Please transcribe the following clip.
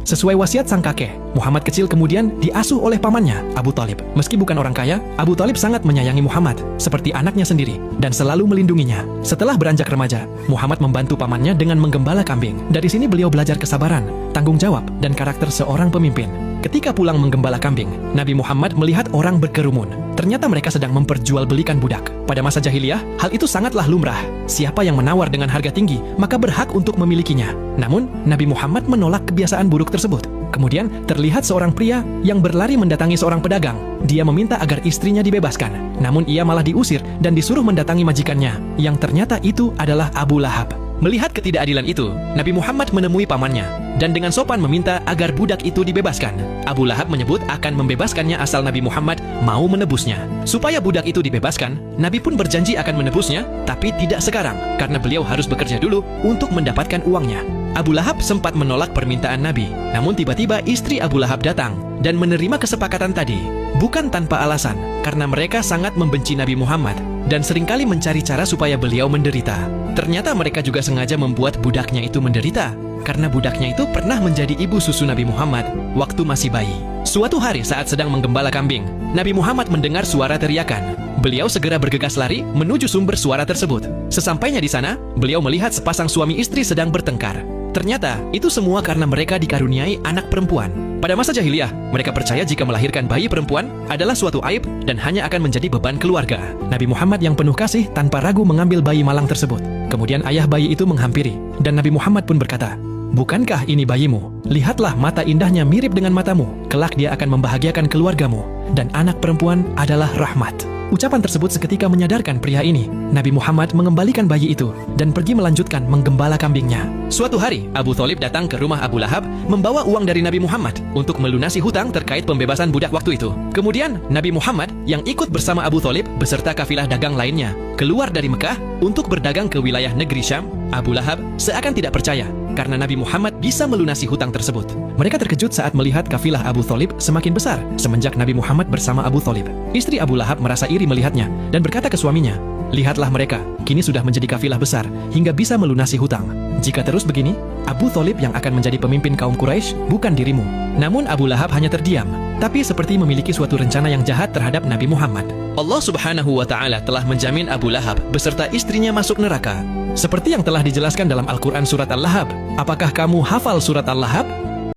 Sesuai wasiat sang kakek, Muhammad kecil kemudian diasuh oleh pamannya, Abu Thalib. Meski bukan orang kaya, Abu Thalib sangat menyayangi Muhammad, seperti anaknya sendiri, dan selalu melindunginya. Setelah beranjak remaja, Muhammad membantu pamannya dengan menggembala kambing. Dari sini beliau belajar kesabaran, tanggung jawab, dan karakter seorang pemimpin. Ketika pulang menggembala kambing, Nabi Muhammad melihat orang berkerumun. Ternyata mereka sedang memperjualbelikan budak. Pada masa jahiliyah, hal itu sangatlah lumrah. Siapa yang menawar dengan harga tinggi, maka berhak untuk memilikinya. Namun, Nabi Muhammad menolak kebiasaan buruk tersebut. Kemudian, terlihat seorang pria yang berlari mendatangi seorang pedagang. Dia meminta agar istrinya dibebaskan. Namun ia malah diusir dan disuruh mendatangi majikannya, yang ternyata itu adalah Abu Lahab. Melihat ketidakadilan itu, Nabi Muhammad menemui pamannya dan dengan sopan meminta agar budak itu dibebaskan. Abu Lahab menyebut akan membebaskannya asal Nabi Muhammad mau menebusnya. Supaya budak itu dibebaskan, Nabi pun berjanji akan menebusnya, tapi tidak sekarang, karena beliau harus bekerja dulu untuk mendapatkan uangnya. Abu Lahab sempat menolak permintaan Nabi, namun tiba-tiba istri Abu Lahab datang dan menerima kesepakatan tadi. Bukan tanpa alasan, karena mereka sangat membenci Nabi Muhammad dan seringkali mencari cara supaya beliau menderita. Ternyata mereka juga sengaja membuat budaknya itu menderita, karena budaknya itu pernah menjadi ibu susu Nabi Muhammad waktu masih bayi. Suatu hari saat sedang menggembala kambing, Nabi Muhammad mendengar suara teriakan. Beliau segera bergegas lari menuju sumber suara tersebut. Sesampainya di sana, beliau melihat sepasang suami istri sedang bertengkar. Ternyata, itu semua karena mereka dikaruniai anak perempuan. Pada masa jahiliyah, mereka percaya jika melahirkan bayi perempuan adalah suatu aib dan hanya akan menjadi beban keluarga. Nabi Muhammad yang penuh kasih tanpa ragu mengambil bayi malang tersebut. Kemudian ayah bayi itu menghampiri, dan Nabi Muhammad pun berkata, "Bukankah ini bayimu? Lihatlah mata indahnya mirip dengan matamu. Kelak dia akan membahagiakan keluargamu, dan anak perempuan adalah rahmat." Ucapan tersebut seketika menyadarkan pria ini. Nabi Muhammad mengembalikan bayi itu dan pergi melanjutkan menggembala kambingnya. Suatu hari, Abu Thalib datang ke rumah Abu Lahab membawa uang dari Nabi Muhammad untuk melunasi hutang terkait pembebasan budak waktu itu. Kemudian, Nabi Muhammad yang ikut bersama Abu Thalib beserta kafilah dagang lainnya keluar dari Mekah untuk berdagang ke wilayah negeri Syam. Abu Lahab seakan tidak percaya karena Nabi Muhammad bisa melunasi hutang tersebut. Mereka terkejut saat melihat kafilah Abu Thalib semakin besar semenjak Nabi Muhammad bersama Abu Thalib. Istri Abu Lahab merasa iri melihatnya dan berkata ke suaminya, "Lihatlah mereka, kini sudah menjadi kafilah besar hingga bisa melunasi hutang. Jika terus begini, Abu Thalib yang akan menjadi pemimpin kaum Quraisy bukan dirimu." Namun Abu Lahab hanya terdiam, tapi seperti memiliki suatu rencana yang jahat terhadap Nabi Muhammad. Allah Subhanahu wa Ta'ala telah menjamin Abu Lahab beserta istrinya masuk neraka. Seperti yang telah dijelaskan dalam Al-Quran surat Al-Lahab. Apakah kamu hafal surat Al-Lahab?